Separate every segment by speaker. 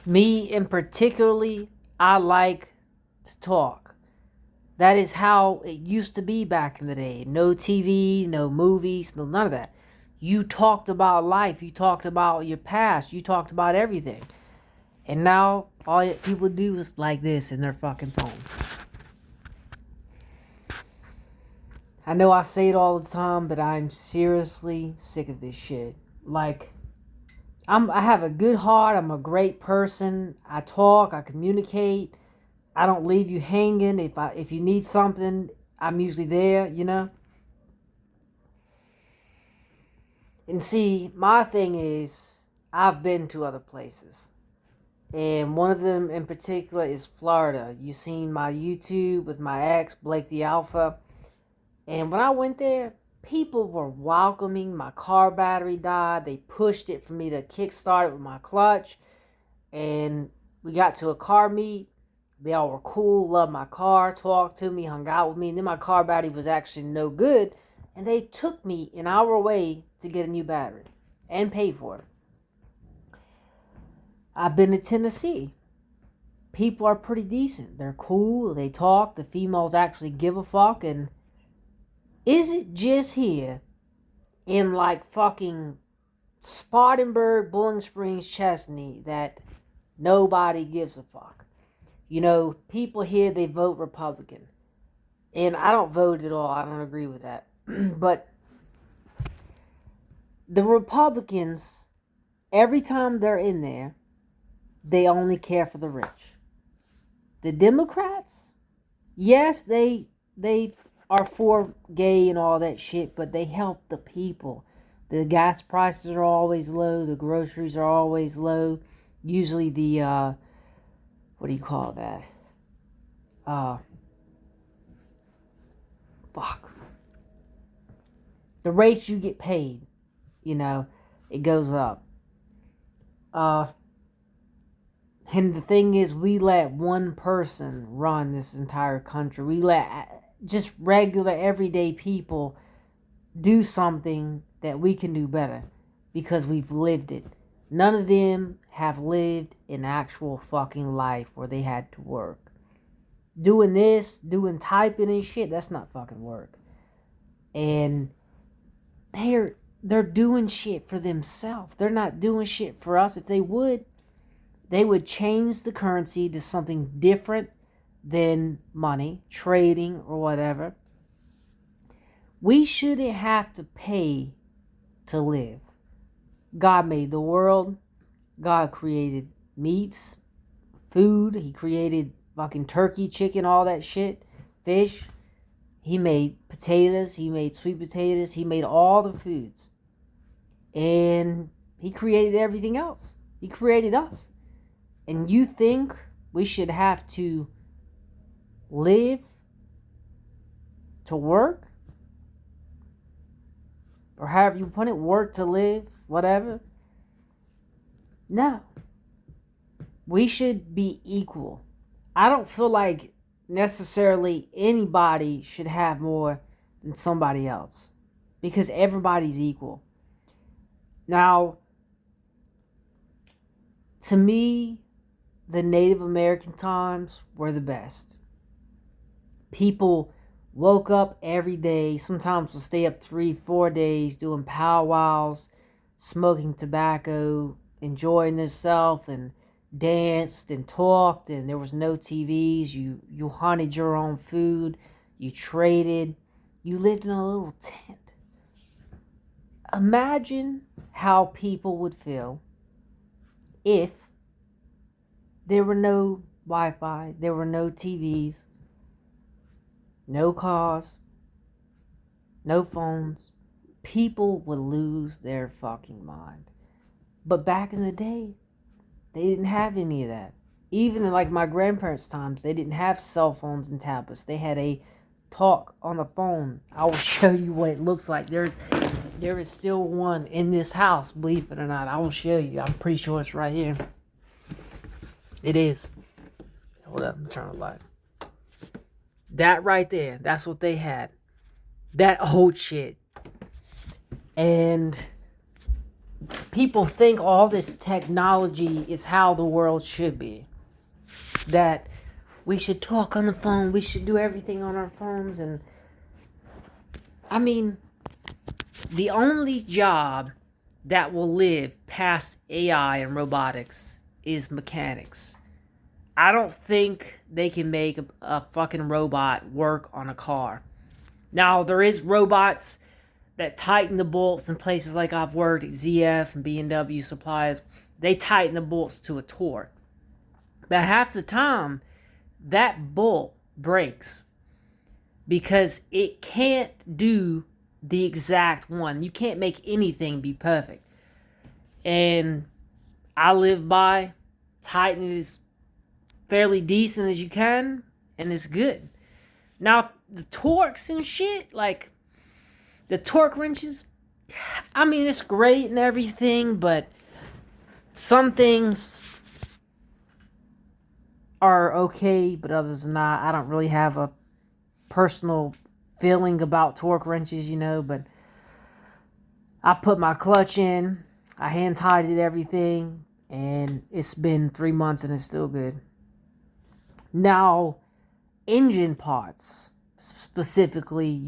Speaker 1: Me in particularly, I like to talk. That is how it used to be back in the day. No TV, no movies, no none of that. You talked about life. You talked about your past. You talked about everything. And now all people do is like this in their fucking phone. I know I say it all the time, but I'm seriously sick of this shit. Like, I have a good heart. I'm a great person. I talk. I communicate. I don't leave you hanging. If you need something, I'm usually there. You know. And see, my thing is, I've been to other places, and one of them in particular is Florida. You seen my YouTube with my ex Blake the Alpha, and when I went there, people were welcoming. My car battery died. They pushed it for me to kickstart it with my clutch, and we got to a car meet. They all were cool, loved my car, talked to me, hung out with me. And then my car battery was actually no good, and they took me an hour away to get a new battery and pay for it. I've been to Tennessee. People are pretty decent. They're cool. They talk. The females actually give a fuck. And is it just here in like fucking Spartanburg, Bowling Springs, Chesney that nobody gives a fuck? You know, people here, they vote Republican. And I don't vote at all. I don't agree with that. But the Republicans, every time they're in there, they only care for the rich. The Democrats, yes, they are for gay and all that shit, but they help the people. The gas prices are always low. The groceries are always low. Usually the what do you call that? Uh, fuck. The rates you get paid, you know, it goes up. Uh, and the thing is, we let one person run this entire country. We let just regular, everyday people do something that we can do better because we've lived it. None of them have lived an actual fucking life where they had to work. Doing this, doing typing and shit, that's not fucking work. And they're doing shit for themselves. They're not doing shit for us. If they would change the currency to something different than money, trading or whatever. We shouldn't have to pay to live. God made the world. God created meats, food. He created fucking turkey, chicken, all that shit, fish. He made potatoes. He made sweet potatoes. He made all the foods. And he created everything else. He created us. And you think we should have to live to work? Or however you put it, work to live, whatever? No. We should be equal. I don't feel like necessarily anybody should have more than somebody else. Because everybody's equal. Now, to me, the Native American times were the best. People woke up every day, sometimes would stay up 3-4 days doing powwows, smoking tobacco, enjoying themselves, and danced and talked, and there was no TVs. You hunted your own food, you traded, you lived in a little tent. Imagine how people would feel if there were no Wi-Fi, there were no TVs, no cars, no phones. People would lose their fucking mind. But back in the day, they didn't have any of that. Even in like my grandparents' times, they didn't have cell phones and tablets. They had a talk on the phone. I will show you what it looks like. There is still one in this house, believe it or not. I will show you. I'm pretty sure it's right here. It is. Hold up, I'm trying to light. That right there, that's what they had. That old shit. And people think all this technology is how the world should be. That we should talk on the phone, we should do everything on our phones. And I mean, the only job that will live past AI and robotics is mechanics. I don't think they can make a fucking robot work on a car. Now, there is robots that tighten the bolts in places like I've worked at ZF and B&W suppliers. They tighten the bolts to a torque. But half the time, that bolt breaks because it can't do the exact one. You can't make anything be perfect. And I live by tighten it as fairly decent as you can, and it's good. Now, the torques and shit, like the torque wrenches, I mean, it's great and everything, but some things are okay, but others are not. I don't really have a personal feeling about torque wrenches, but I put my clutch in, I hand tightened everything, and it's been 3 months and it's still good. Now, engine parts specifically,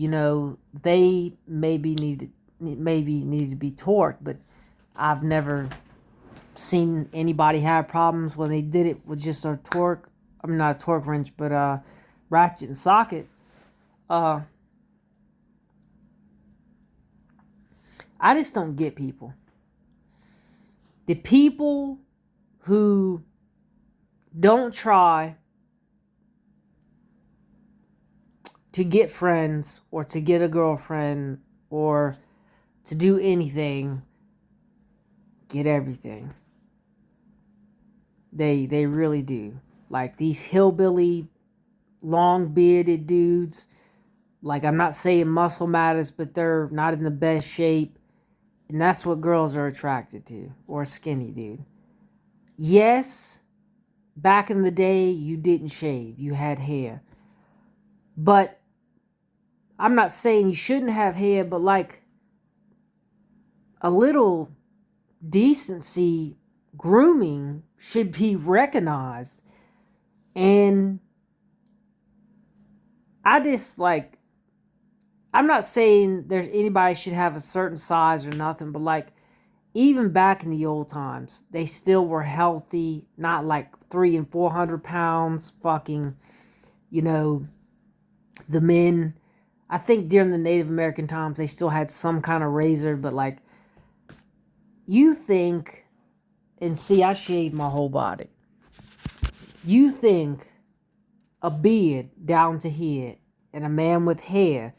Speaker 1: they maybe need to be torqued, but I've never seen anybody have problems when they did it with just a torque. I mean, not a torque wrench, but a ratchet and socket. I just don't get people. The people who don't try to get friends or to get a girlfriend or to do anything get everything. They really do. Like these hillbilly, long-bearded dudes. Like, I'm not saying muscle matters, but they're not in the best shape. And that's what girls are attracted to. Or a skinny dude. Yes, back in the day, you didn't shave. You had hair. But I'm not saying you shouldn't have hair, but like a little decency, grooming should be recognized. And I just like, I'm not saying there's anybody should have a certain size or nothing, but like even back in the old times, they still were healthy, not like 300 and 400 pounds. Fucking, the men. I think during the Native American times, they still had some kind of razor, but like, you think, and see, I shaved my whole body. You think a beard down to here and a man with hair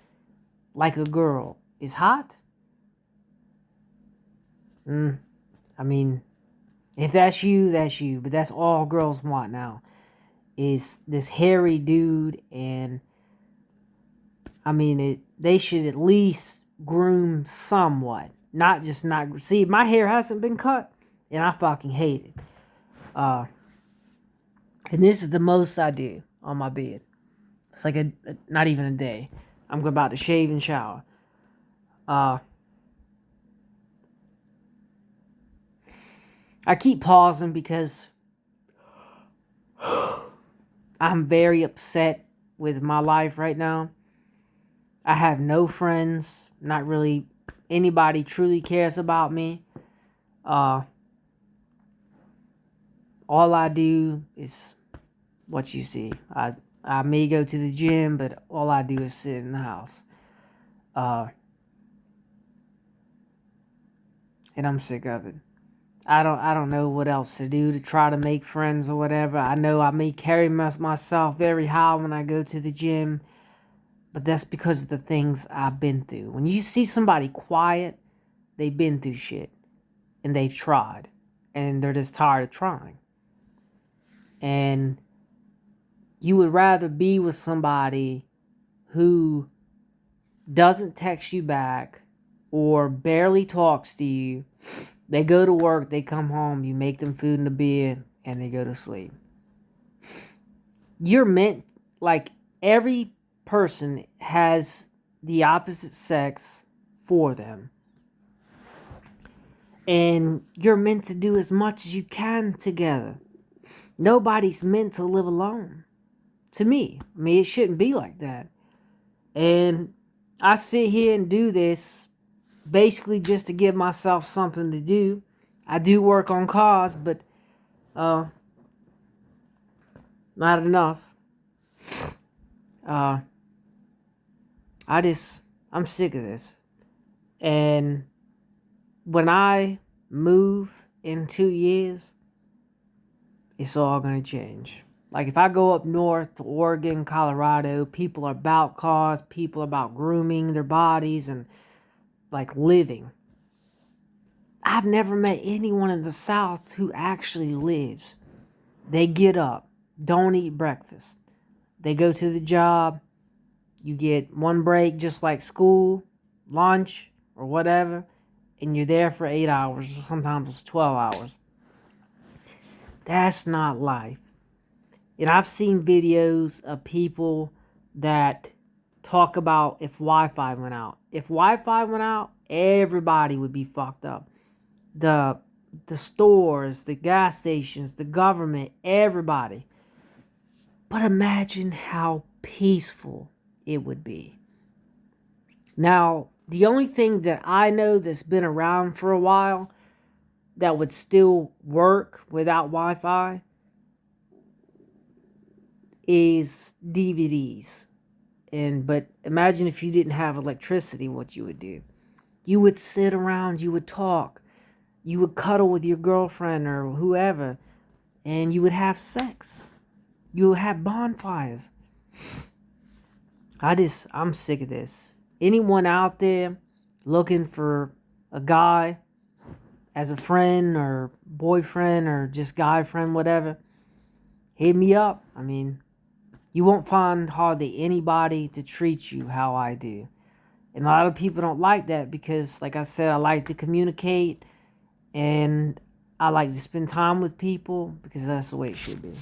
Speaker 1: like a girl is hot? I mean, if that's you, that's you. But that's all girls want now, is this hairy dude. And I mean, they should at least groom somewhat. Not. See, my hair hasn't been cut, and I fucking hate it. And this is the most I do on my beard. It's like not even a day. I'm about to shave and shower. I keep pausing because I'm very upset with my life right now. I have no friends. Not really anybody truly cares about me. All I do is what you see. I may go to the gym, but all I do is sit in the house. And I'm sick of it. I don't know what else to do to try to make friends or whatever. I know I may carry myself very high when I go to the gym, but that's because of the things I've been through. When you see somebody quiet, they've been through shit, and they've tried, and they're just tired of trying. And you would rather be with somebody who doesn't text you back or barely talks to you. They go to work, they come home, you make them food and a beer, and they go to sleep. You're meant, like, every person has the opposite sex for them. And you're meant to do as much as you can together. Nobody's meant to live alone. To me. I mean, it shouldn't be like that. And I sit here and do this basically just to give myself something to do. I do work on cars, but not enough. I'm sick of this. And when I move in 2 years, it's all going to change. Like if I go up north to Oregon, Colorado, people are about cars, people are about grooming their bodies and like living. I've never met anyone in the South who actually lives. They get up, don't eat breakfast. They go to the job. You get one break just like school, lunch, or whatever, and you're there for 8 hours, or sometimes it's 12 hours. That's not life. And I've seen videos of people that talk about if Wi-Fi went out. If Wi-Fi went out, everybody would be fucked up. The stores, the gas stations, the government, everybody. But imagine how peaceful it would be. Now, the only thing that I know that's been around for a while that would still work without Wi-Fi is DVDs. But imagine if you didn't have electricity, what you would do. You would sit around, you would talk, you would cuddle with your girlfriend or whoever, and you would have sex. You would have bonfires. I'm sick of this. Anyone out there looking for a guy as a friend or boyfriend or just guy friend, whatever, hit me up. I mean, you won't find hardly anybody to treat you how I do. And a lot of people don't like that because, like I said, I like to communicate and I like to spend time with people because that's the way it should be.